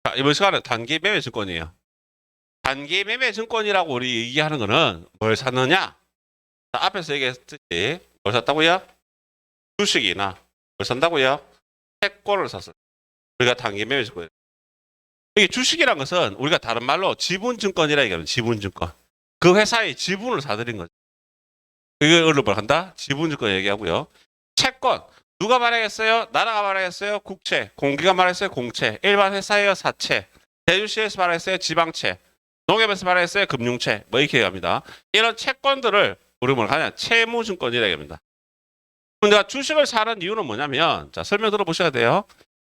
자, 이번 시간은 단기 매매 증권이에요. 단기 매매 증권이라고 우리 얘기하는 거는 뭘 샀느냐? 자, 앞에서 얘기했듯이 뭘 샀다고요? 주식이나 뭘 산다고요? 채권을 샀어요. 우리가 단기 매매 증권이에요. 이게 주식이란 것은 우리가 다른 말로 지분증권이라 얘기하는 지분증권. 그 회사의 지분을 사들인 거죠. 이걸 뭘 한다? 지분증권 얘기하고요. 채권. 누가 말하겠어요? 나라가 말하겠어요? 국채. 공기가 말하겠어요? 공채. 일반 회사예요? 사채. 대주시에서 말하겠어요? 지방채. 농협에서 말하겠어요? 금융채. 뭐 이렇게 얘기합니다. 이런 채권들을 우리 뭘 하냐? 채무증권이라고 얘기합니다. 그럼 내가 주식을 사는 이유는 뭐냐면, 자, 설명 들어보셔야 돼요.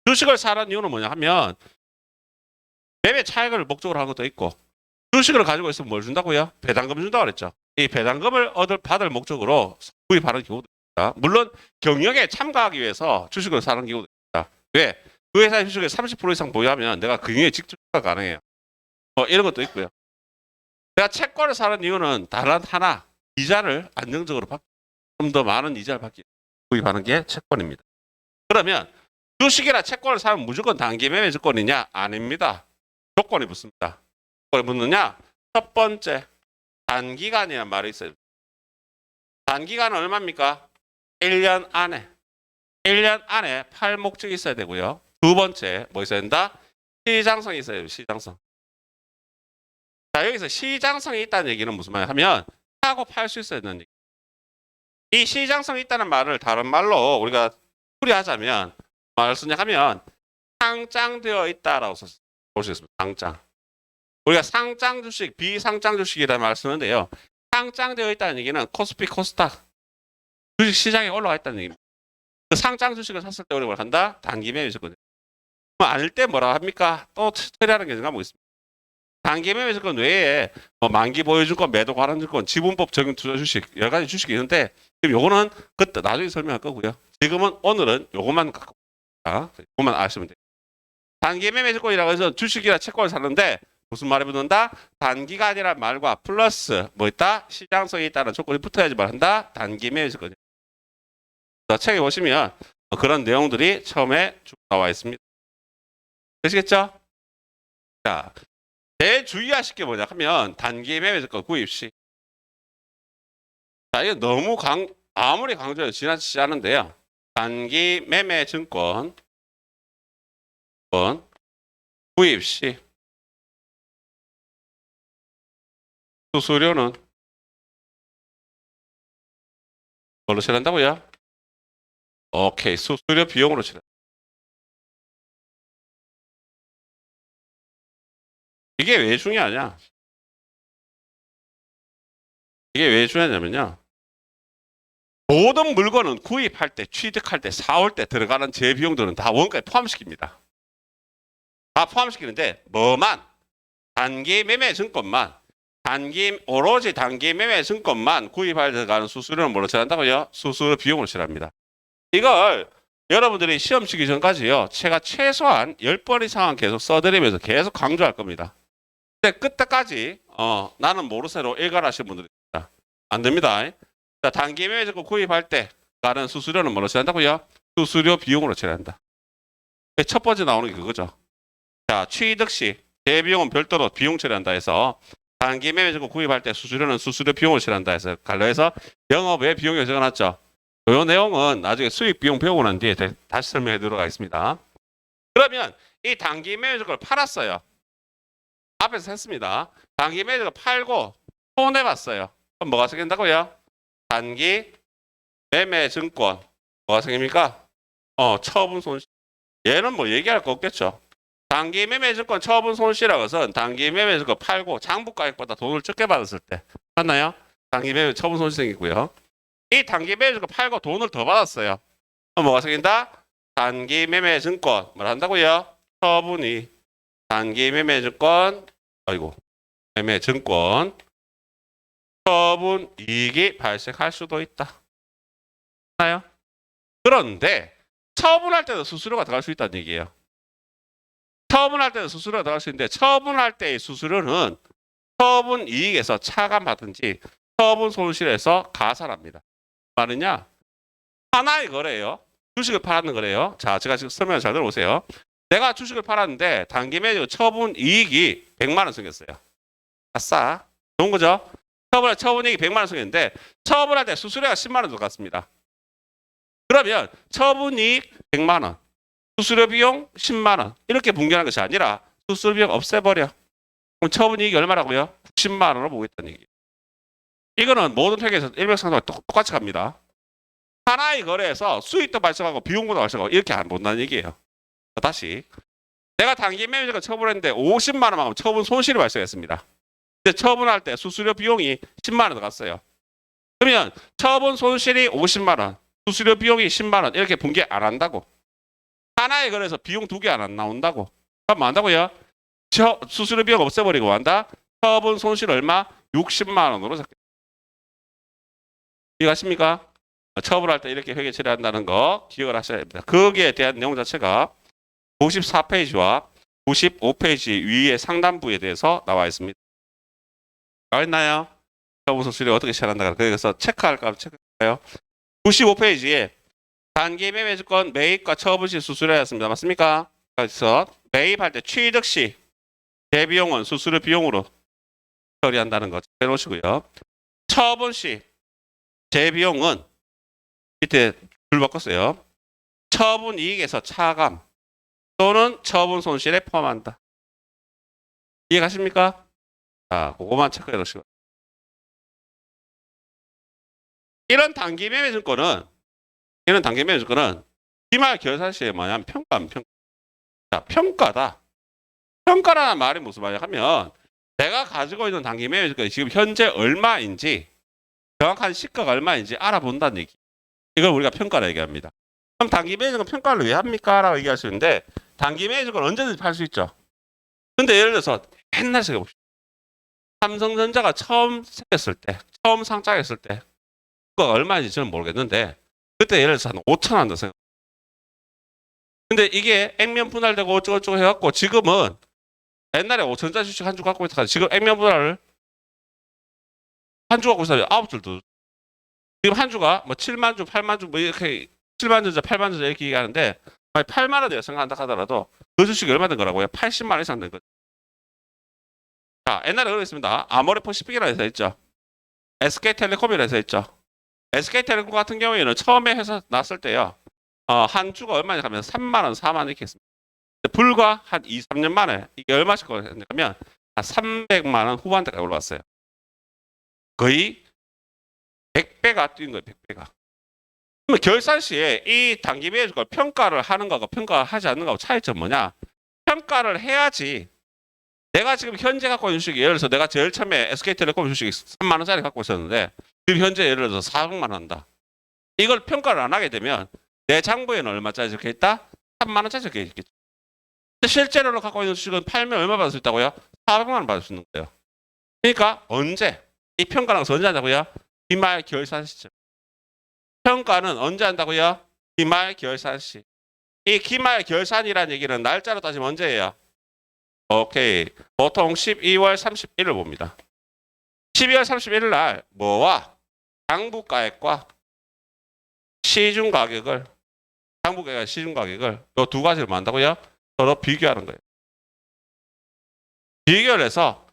주식을 사는 이유는 뭐냐 하면, 매매 차익을 목적으로 하는 것도 있고, 주식을 가지고 있으면 뭘 준다고요? 배당금 준다고 그랬죠. 이 배당금을 받을 목적으로 구입하는 경우도 있다. 물론 경영에 참가하기 위해서 주식을 사는 경우도 있다. 왜? 그 회사의 주식을 30% 이상 보유하면 내가 경영에 직접 참가 가능해요. 이런 것도 있고요. 내가 채권을 사는 이유는 다른 하나, 이자를 안정적으로 받기, 좀 더 많은 이자를 받기 위해 구입하는 게 채권입니다. 그러면 주식이나 채권을 사면 무조건 단기 매매 증권이냐? 아닙니다. 조건이 붙습니다. 조건이 붙느냐? 첫 번째, 단기간이라는 말이 있어요. 단기간은 얼마입니까? 1년 안에. 1년 안에 팔 목적이 있어야 되고요. 두 번째, 뭐 있어야 된다? 시장성이 있어야 돼요. 시장성. 자, 여기서 시장성이 있다는 얘기는 무슨 말이냐 하면 사고 팔 수 있어야 되는 얘기. 이 시장성이 있다는 말을 다른 말로 우리가 풀이하자면 말을 쓰냐 하면 상장되어 있다라고 볼 수 있습니다. 상장. 우리가 상장 주식, 비상장 주식이라는 말을 쓰는데요. 상장되어 있다는 얘기는 코스피, 코스닥 주식 시장에 올라와 있다는 얘기입니다. 그 상장 주식을 샀을 때 우리가 뭘 한다? 단기 매매 증권. 아닐 때 뭐라 합니까? 또 처리하는 게 뭐가 있습니다. 단기 매매 증권 외에 만기 보유증권, 매도 관한증권, 지분법 적용 투자 주식 여러 가지 주식이 있는데 지금 요거는 그때 나중에 설명할 거고요. 지금은 오늘은 요것만 갖고 요것만 아시면 돼요. 단기 매매 증권이라고 해서 주식이나 채권을 사는데 무슨 말이 붙는다? 단기간이라는 말과 플러스 뭐 있다? 시장성이 있다는 조건이 붙어야지만 한다. 단기 매매 증권. 책에 보시면 그런 내용들이 처음에 쭉 나와 있습니다. 되시겠죠? 자, 제일 주의하실 게 뭐냐 하면 단기 매매 증권 구입 시. 자, 이거 너무 아무리 강조해도 지나치지 않은데요. 단기 매매 증권 구입 시 수수료는 뭘로 처리한다고요? 오케이, 수수료 비용으로 처리. 이게 왜 중요하냐? 이게 왜 중요하냐면요. 모든 물건은 구입할 때, 취득할 때, 사올 때 들어가는 제 비용들은 다 원가에 포함시킵니다. 다 포함시키는데 뭐만 단기 매매 증권만 오로지 단기 매매 증권만 구입할 때 들어가는 수수료는 뭐로 처리한다고요? 수수료 비용으로 처리합니다. 이걸 여러분들이 시험 치기 전까지요. 제가 최소한 10번 이상은 계속 써드리면서 계속 강조할 겁니다. 근데 끝까지 나는 모르쇠로 일관하시는 분들이 있습니다. 안 됩니다. 자, 단기 매매 증권 구입할 때 가는 수수료는 뭐로 처리한다고요? 수수료 비용으로 처리한다. 첫 번째 나오는 게 그거죠. 자, 취득 시 대비용은 별도로 비용 처리한다 해서 단기 매매 증권 구입할 때 수수료는 수수료 비용을 처리한다 해서 갈로해서 영업외 비용이 적어놨죠. 이 내용은 나중에 수익 비용 배우고 난 뒤에 다시 설명해 드리도록 하겠습니다. 그러면 이 단기 매매 증권을 팔았어요. 앞에서 했습니다. 단기 매매 증권 팔고 손해봤어요. 그럼 뭐가 생긴다고요? 단기 매매 증권 뭐가 생깁니까? 처분 손실. 얘는 뭐 얘기할 거 없겠죠. 단기 매매 증권 처분 손실이라고 해서 단기 매매 증권 팔고 장부가액보다 돈을 적게 받았을 때 맞나요? 단기 매매 처분 손실 생기고요. 이 단기 매매 증권 팔고 돈을 더 받았어요. 그럼 뭐가 생긴다? 단기 매매 증권 뭘 한다고요? 처분이 단기 매매 증권 매매 증권 처분 이익이 발생할 수도 있다. 맞나요? 그런데 처분할 때도 수수료가 들어갈 수 있다는 얘기예요. 처분할 때도 수수료가 들어갈 수 있는데 처분할 때의 수수료는 처분 이익에서 차감받든지 처분 손실에서 가산합니다. 말은요 하나의 거래예요. 주식을 팔았는 거래요. 자, 제가 지금 설명을 잘 들어보세요. 내가 주식을 팔았는데 단기 매매 처분 이익이 100만 원 생겼어요. 아싸. 좋은 거죠? 처분 이익이 100만 원 생겼는데 처분할 때 수수료가 10만 원 들어갔습니다. 그러면 처분 이익 100만 원, 수수료 비용 10만 원 이렇게 분견한 것이 아니라 수수료 비용 없애버려. 그럼 처분 이익이 얼마라고요? 90만 원으로 보겠다는 얘기예요. 이거는 모든 회계에서 일맥상통하게 똑같이 갑니다. 하나의 거래에서 수익도 발생하고 비용도 발생하고 이렇게 안 본다는 얘기예요. 다시 내가 단기 매매자가 처분했는데 50만 원만 하면 처분 손실이 발생했습니다. 근데 처분할 때 수수료 비용이 10만 원 들어갔어요. 그러면 처분 손실이 50만 원, 수수료 비용이 10만 원 이렇게 분개 안 한다고. 하나의 거래에서 비용 2개 안 나온다고. 그럼 뭐 한다고요? 수수료 비용 없애버리고 뭐 한다? 처분 손실 얼마? 60만 원으로 잡겠다. 이해가십니까? 처분할 때 이렇게 회계 처리한다는 거 기억을 하셔야 됩니다. 거기에 대한 내용 자체가 94페이지와 95페이지 위에 상단부에 대해서 나와 있습니다. 나와 있나요? 처분 손실이 어떻게 처리한다. 그래서 체크할까 체크할까요? 95페이지에 단기 매매 주권 매입과 처분 시 수수료였습니다. 맞습니까? 그래서 매입할 때 취득 시 재비용은 수수료 비용으로 처리한다는 거 해놓으시고요. 처분 시 재비용은 밑에 줄 바꿨어요. 처분 이익에서 차감 또는 처분 손실에 포함한다. 이해가십니까? 자, 그거만 체크해 놓으시고. 이런 단기 매매 증권은 기말 결산 시에 뭐냐면 평가. 자, 평가다. 평가라는 말이 무슨 말이냐 하면 내가 가지고 있는 단기 매매 증권이 지금 현재 얼마인지 정확한 시가가 얼마인지 알아본다는 얘기. 이걸 우리가 평가라 얘기합니다. 그럼 단기 매매 증권 평가를 왜 합니까? 라고 얘기할 수 있는데 단기 매매 증권 언제든지 팔 수 있죠. 근데 예를 들어서 옛날 생각해봅시다. 삼성전자가 처음 생겼을 때, 처음 상장했을 때 그거 얼마인지 저는 모르겠는데 그때 예를 들어서 한 5천 원 생각. 근데 이게 액면 분할되고 어쩌고저쩌고 해갖고 지금은 옛날에 5천짜리 주식 한 주 갖고 있다가 지금 액면 분할을 한 주 갖고 있어요. 9줄 더. 지금 한 주가 뭐 7만 주, 8만 주 뭐 이렇게 7만 주자, 8만 주자 이렇게 얘기하는데 8만 원이라 생각한다 하더라도 그 주식이 얼마 된 거라고요? 80만 원 이상 된 거죠. 자, 옛날에 그랬습니다. 아모레퍼시픽이라는 회사 있죠. SK텔레콤이라는 회사 있죠. SK텔레콤 같은 경우에는 처음에 회사 났을 때요. 한 주가 얼마냐 하면 3만 원, 4만 원 이렇게 했습니다. 불과 한 2, 3년 만에 이게 얼마씩 하면 한 300만 원 후반대까지 올라왔어요. 거의 100배가 뛴 거예요. 100배가. 그러면 결산 시에 이 단기 매매 주권 평가를 하는 거하고 평가하지 않는 거하고 차이점 뭐냐? 평가를 해야지. 내가 지금 현재 갖고 있는 주식이 예를 들어서 내가 제일 처음에 SK텔레콤 주식이 3만 원짜리 갖고 있었는데 지금 현재 예를 들어서 400만 원 한다. 이걸 평가를 안 하게 되면 내 장부에는 얼마짜리 적혀 있다? 3만 원짜리 적혀 있겠죠. 근데 실제로 갖고 있는 주식은 팔면 얼마 받을 수 있다고요? 400만 원 받을 수 있는 거예요. 그러니까 언제? 이 평가는 언제 한다고요? 기말 결산 시점. 평가는 언제 한다고요? 기말 결산 시. 이 기말 결산이라는 얘기는 날짜로 따지면 언제예요? 오케이. 보통 12월 31일 봅니다. 12월 31일 날 뭐와 장부가액과 시중가격을 장부가액과 시중가격을 이 두 가지를 뭐 한다고요? 서로 비교하는 거예요. 비교를 해서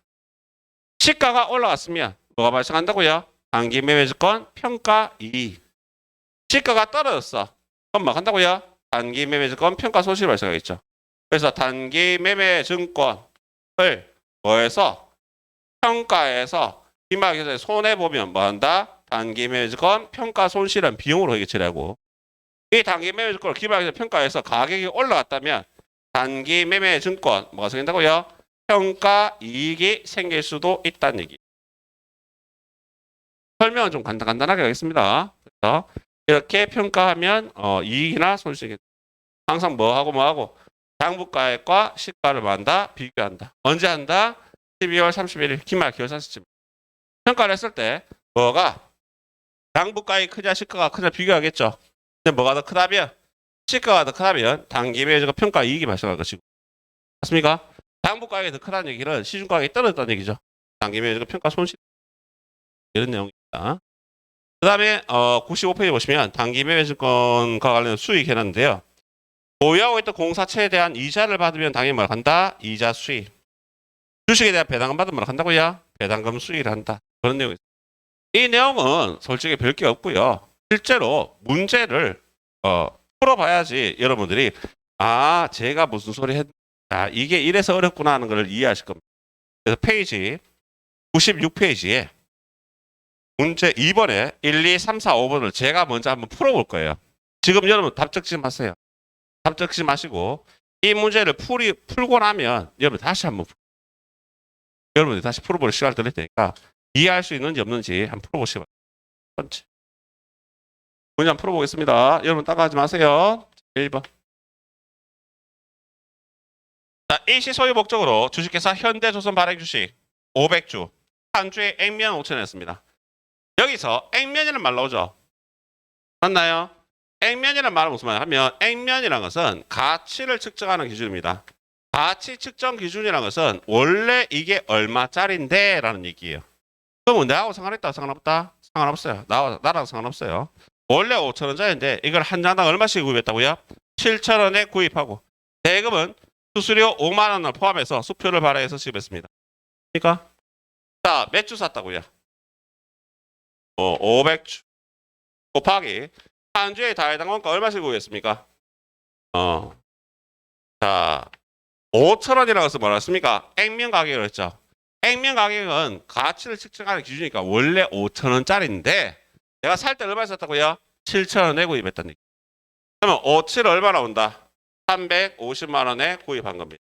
시가가 올라갔으면 뭐가 발생한다고요? 단기 매매주권 평가 이익. 시가가 떨어졌어. 그럼 뭐 한다고요? 단기 매매주권 평가 손실이 발생하겠죠. 그래서 단기 매매증권을 뭐해서 평가해서 기말결산에 손해보면 뭐 한다? 단기 매매주권 평가 손실은 비용으로 회계 처리하고 이 단기 매매증권을 기말결산 평가해서 가격이 올라갔다면 단기 매매증권 뭐가 생긴다고요? 평가 이익이 생길 수도 있다는 얘기. 설명은 좀 간단하게 하겠습니다. 그래서 이렇게 평가하면 이익이나 손실이 항상 뭐하고 장부가액과 시가를 뭐 한다? 비교한다. 언제 한다? 12월 31일 기말 결산 시점. 평가를 했을 때 뭐가 장부가액이 크냐 시가가 크냐 비교하겠죠. 근데 뭐가 더 크다면 시가가 더 크다면 단기 매매주권 평가 이익이 발생할 것이고 맞습니까? 장부가액이 더 크다는 얘기는 시중가격이 떨어졌다는 얘기죠. 단기 매매주권 평가 손실 이런 내용입니다. 그 다음에 95페이지 보시면 단기 매매증권과 관련된 수익 해놨는데요. 보유하고 있던 공사채에 대한 이자를 받으면 당연히 뭘 한다? 이자 수익. 주식에 대한 배당금 받으면 뭘 한다고요? 배당금 수익을 한다. 그런 내용이 있습니다. 이 내용은 솔직히 별 게 없고요. 실제로 문제를 풀어봐야지 여러분들이 제가 무슨 소리 했 이게 이래서 어렵구나 하는 걸 이해하실 겁니다. 그래서 페이지 96페이지에 문제 2번에 1, 2, 3, 4, 5번을 제가 먼저 한번 풀어볼 거예요. 지금 여러분 답 적지 마세요. 답 적지 마시고 이 문제를 풀고 나면 여러분 다시 한번 여러분이 다시 풀어볼 시간을 드릴 테니까 이해할 수 있는지 없는지 한번 풀어보시기 바랍니다. 문제 한번 풀어보겠습니다. 여러분 따라하지 마세요. 1번. 자, 일시 소유 목적으로 주식회사 현대조선 발행 주식 500주 한 주에 액면 5천원이었습니다. 여기서 액면이라는 말 나오죠? 맞나요? 액면이라는 말은 무슨 말이냐 하면 액면이라는 것은 가치를 측정하는 기준입니다. 가치 측정 기준이라는 것은 원래 이게 얼마짜린데 라는 얘기예요. 그러면 내하고 상관있다 상관없다? 상관없어요. 나랑 상관없어요. 원래 5천원짜리인데 이걸 한 장당 얼마씩 구입했다고요? 7천원에 구입하고 대금은 수수료 5만원을 포함해서 수표를 발행해서 지급했습니다. 그러니까 자, 몇 주 샀다고요? 500주 곱하기 한 주에 다해당 원가 얼마씩 구입했습니까? 자, 5천원이라고 해서 뭐라 했습니까? 액면 가격을 했죠. 액면 가격은 가치를 측정하는 기준이니까 원래 5천원짜리인데 내가 살 때 얼마 샀다고요? 7천원에 구입했다는 얘기. 그러면 5,7 얼마 나온다? 350만원에 구입한 겁니다.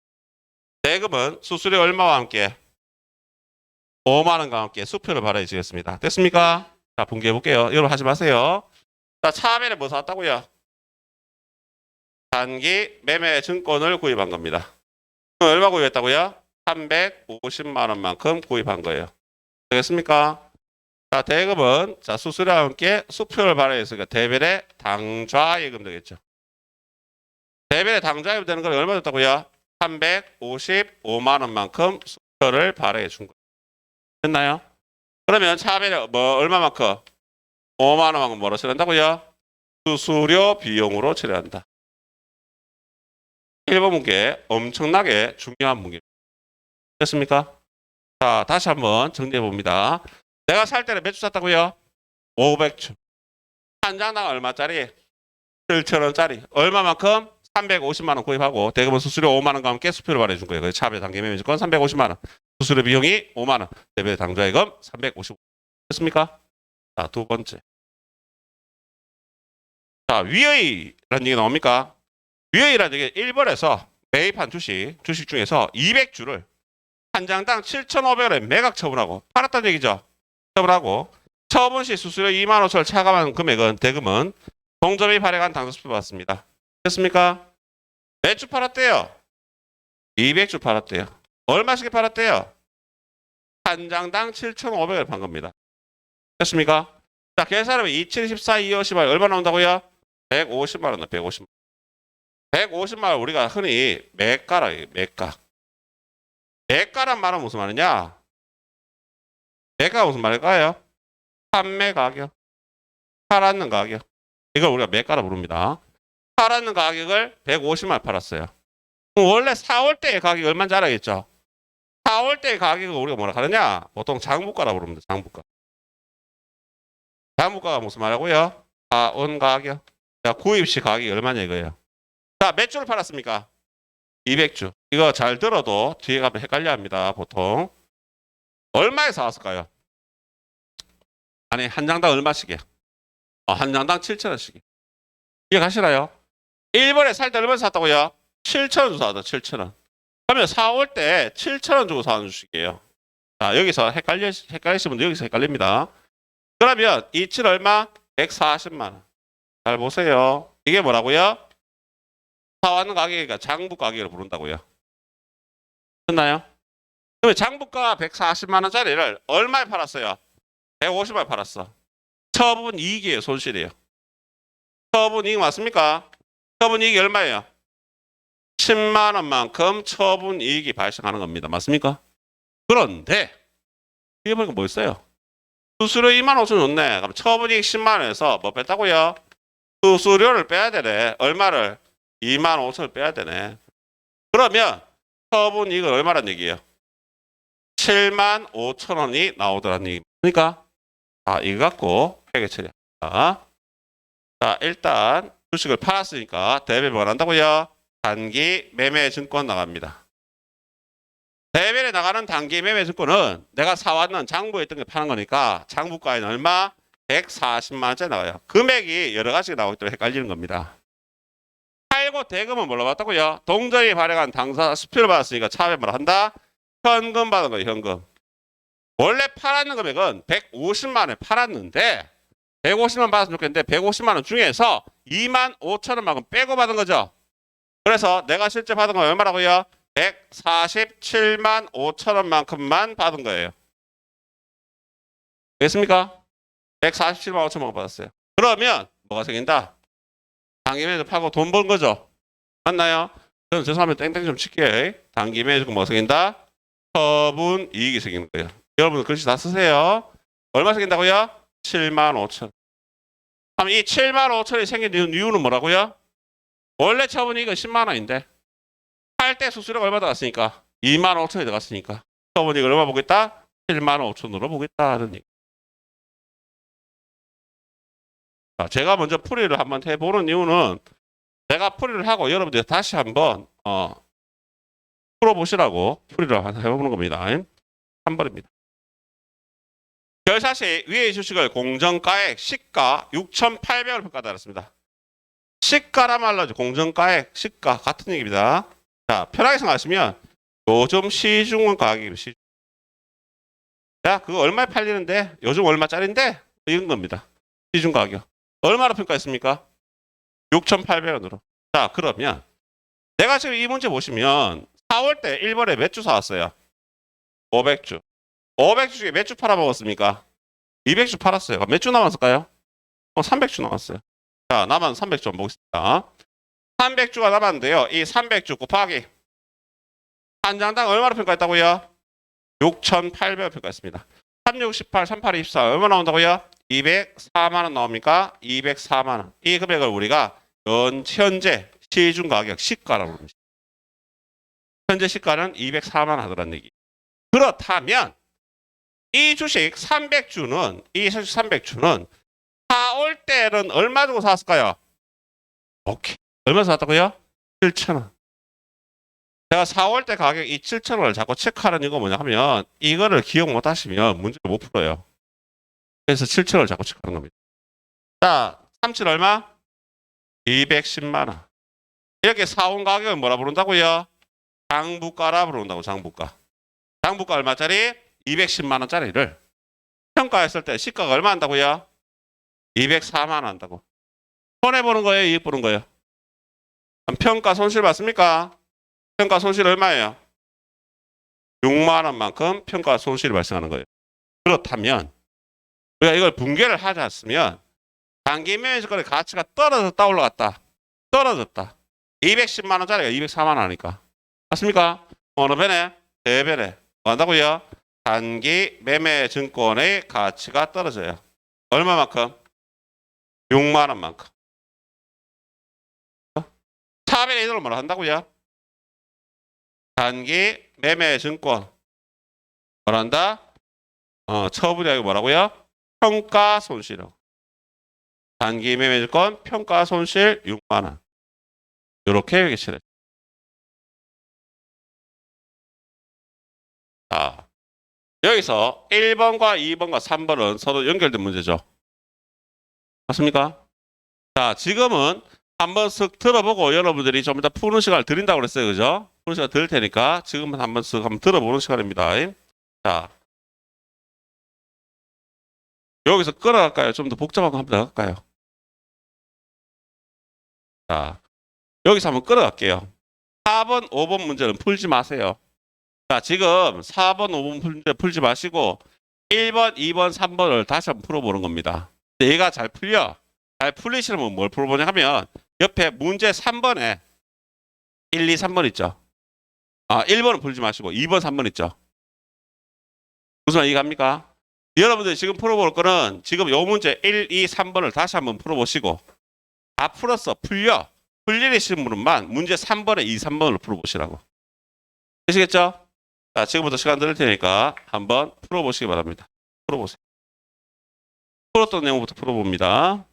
대금은 수수료 얼마와 함께? 5만원과 함께 수표를 발행해 주겠습니다. 됐습니까? 자, 분개해 볼게요. 여러분 하지 마세요. 자, 차변에 뭐 샀다고요? 단기 매매 증권을 구입한 겁니다. 얼마 구입했다고요? 350만원만큼 구입한 거예요. 되겠습니까? 자, 대금은 자, 수수료와 함께 수표를 발행했으니까 대변의 당좌예금 되겠죠. 대변의 당좌예금 되는 건 얼마 줬다고요? 355만원만큼 수표를 발행해 준 거예요. 됐나요? 그러면 차변에 뭐 얼마만큼? 5만원만큼 뭐로 처리한다고요? 수수료 비용으로 처리한다. 1번 문제 엄청나게 중요한 문제입니다. 됐습니까? 자, 다시 한번 정리해 봅니다. 내가 살 때는 몇 주 샀다고요? 500주. 한 장당 얼마짜리? 7천원짜리. 얼마만큼? 350만원 구입하고 대금은 수수료 5만원과 함께 수표를 발행해 준 거예요. 그래서 차변 단기 매매 증권 350만원. 수수료 비용이 5만원. 대변 당좌예금 355. 됐습니까? 자, 두 번째. 자, 위의라는 얘기 나옵니까? 위의라는 얘기 1번에서 매입한 주식 중에서 200주를 한 장당 7,500원에 매각 처분하고 팔았다는 얘기죠. 처분하고 처분 시 수수료 2만 5천을 차감한 금액은 대금은 동점이 발행한 당사수표 받습니다. 됐습니까? 몇 주 팔았대요? 200주 팔았대요. 얼마씩 팔았대요? 한 장당 7,500원을 판 겁니다. 됐습니까? 자, 계산하면 2714, 250만 얼마 나온다고요? 150만원, 150만원. 150만원 우리가 흔히 매가라, 매가. 매가란 말은 무슨 말이냐? 매가가 무슨 말일까요? 판매 가격, 팔았는 가격. 이걸 우리가 매가라 부릅니다. 팔았는 가격을 150만 팔았어요. 원래 4월 때의 가격이 얼마인지 알아야겠죠? 4월 때의 가격을 우리가 뭐라 하느냐? 보통 장부가라 부릅니다. 장부가. 장부가가 무슨 말이고요? 사온 가격. 자, 구입시 가격이 얼마냐 이거예요. 자, 몇 주를 팔았습니까? 200주. 이거 잘 들어도 뒤에 가면 헷갈려 합니다. 보통. 얼마에 사왔을까요? 아니, 한 장당 얼마씩이야? 한 장당 7,000원씩이야. 이해가시나요? 1번에 살 때 얼마 샀다고요? 7,000원 주고 사왔다. 7,000원. 그러면 4월 때 7,000원 주고 사온 주식이에요. 자, 여기서 헷갈리시는 분들 여기서 헷갈립니다. 그러면 이칠 얼마? 140만원. 잘 보세요. 이게 뭐라고요? 사왔는 가격이니까 장부 가격을 부른다고요. 됐나요? 그러면 장부가 140만원짜리를 얼마에 팔았어요? 150만원 팔았어. 처분 이익이에요, 손실이에요. 처분 이익 맞습니까? 처분 이익이 얼마예요? 10만원만큼 처분 이익이 발생하는 겁니다. 맞습니까? 그런데 이게 보니까 뭐 있어요? 수수료 2만 5천 줬네. 그럼 처분 이익 10만원에서 뭐 뺐다고요? 수수료를 빼야 되네. 얼마를? 25,000을 빼야 되네. 그러면 처분 이익은 얼마란 얘기예요? 75,000원이 나오더란 얘기. 그러니까 이거 갖고 회계 처리합니다. 자, 일단 주식을 팔았으니까 대변 뭐 한다고요? 단기 매매 증권 나갑니다. 대변에 나가는 단기 매매 증권은 내가 사왔는 장부에 있던 게 파는 거니까 장부가에는 얼마? 140만 원짜리 나와요. 금액이 여러 가지가 나오기 때문에 헷갈리는 겁니다. 팔고 대금은 뭘로 받았다고요? 동전이 발행한 당사 수표를 받았으니까 차압에 뭐라 한다? 현금 받은 거예요. 현금. 원래 팔았는 금액은 150만 원에 팔았는데 150만 원 받았으면 좋겠는데 150만 원 중에서 25,000원만큼 빼고 받은 거죠. 그래서 내가 실제 받은 건 얼마라고요? 147만 5천원만큼만 받은 거예요. 알겠습니까? 147만 5천원 받았어요. 그러면 뭐가 생긴다? 단기매매도 팔고 돈 번 거죠. 맞나요? 저는 죄송합니다. 땡땡 좀 칠게요. 단기매매도 뭐가 생긴다? 처분 이익이 생기는 거예요. 여러분 글씨 다 쓰세요. 얼마 생긴다고요? 7만 5천. 그럼 이 7만 5천이 생긴 이유는 뭐라고요? 원래 처분 이익은 10만 원인데 팔 때 수수료가 얼마 들어갔으니까 2만 5천이 들어갔으니까 처분 이익을 얼마 보겠다? 7만 5천으로 보겠다 하는 얘기. 자, 제가 먼저 풀이를 한번 해보는 이유는 제가 풀이를 하고 여러분들이 다시 한번 풀어보시라고 풀이를 해보는 겁니다. 3번입니다. 결사시 위의 주식을 공정가액 시가 6,800원을 평가받았습니다. 시가란 말로죠. 공정가액, 시가 같은 얘기입니다. 자, 편하게 생각하시면 요즘 시중은 가격입니다. 시중. 자, 그거 얼마에 팔리는데? 요즘 얼마짜리인데? 이런 겁니다. 시중 가격. 얼마로 평가했습니까? 6,800원으로. 자, 그러면 내가 지금 이 문제 보시면 4월 때 1번에 몇 주 사왔어요? 500주. 500주 중에 몇 주 팔아먹었습니까? 200주 팔았어요. 몇 주 남았을까요? 300주 남았어요. 자, 남은 300주 한번 보겠습니다. 300주가 남았는데요. 이 300주 곱하기 한 장당 얼마로 평가했다고요? 6,800원 평가했습니다. 3618, 3824 얼마 나온다고요? 204만 원 나옵니까? 204만 원. 이 금액을 우리가 현재 시중 가격 시가라고 합니다. 현재 시가는 204만 원 하더란 얘기. 그렇다면 이 주식 300주는 4월 때는 얼마 주고 샀을까요? 오케이. 얼마 샀다고요? 7,000원. 제가 4월 때 가격 이 7,000원을 자꾸 체크하는 이유가 뭐냐 하면 이거를 기억 못 하시면 문제를 못 풀어요. 그래서 7,000원을 자꾸 체크하는 겁니다. 자, 37 얼마? 210만 원. 이렇게 사온 가격을 뭐라 부른다고요? 장부가라 부른다고. 장부가. 장부가 얼마짜리? 210만 원짜리를 평가했을 때 시가가 얼마 한다고요? 204만 원 한다고. 손해보는 거예요? 이익 보는 거예요? 평가 손실 받습니까? 평가 손실 얼마예요? 6만 원만큼 평가 손실이 발생하는 거예요. 그렇다면 우리가 이걸 분개를 하지 않으면 단기 매매 증권의 가치가 떨어졌다 올라갔다. 떨어졌다. 210만 원짜리가 204만 원 하니까. 맞습니까? 어느 배네? 대배네. 뭐 한다고요? 단기 매매 증권의 가치가 떨어져요. 얼마만큼? 6만 원만큼. 차변의 이동을 뭐라 한다고요? 단기 매매 증권 뭐라 한다? 처분이 뭐라고요? 평가 손실이라고. 단기 매매 증권 평가 손실 6만 원. 이렇게 얘기치래. 자, 여기서 1번과 2번과 3번은 서로 연결된 문제죠. 맞습니까? 자, 지금은 한번 쓱 들어보고 여러분들이 좀 이따 푸는 시간을 드린다고 그랬어요. 그죠? 푸는 시간 드릴 테니까 지금은 한번 쓱 한번 들어보는 시간입니다. 자, 여기서 끌어갈까요? 좀 더 복잡한 거 한번 나갈까요? 자, 여기서 한번 끌어갈게요. 4번, 5번 문제는 풀지 마세요. 자, 지금 4번, 5번 문제 풀지 마시고 1번, 2번, 3번을 다시 한번 풀어보는 겁니다. 얘가 잘 풀려. 잘 풀리시려면 뭘 풀어보냐 하면 옆에 문제 3번에 1, 2, 3번 있죠. 1번은 풀지 마시고 2번, 3번 있죠. 무슨 말 이해갑니까? 여러분들 지금 풀어볼 거는 지금 요 문제 1, 2, 3번을 다시 한번 풀어보시고 다 풀었어. 풀려. 풀리시는 분만 문제 3번에 2, 3번을 풀어보시라고. 되시겠죠? 자, 지금부터 시간 드릴 테니까 한번 풀어보시기 바랍니다. 풀어보세요. 풀었던 내용부터 풀어봅니다.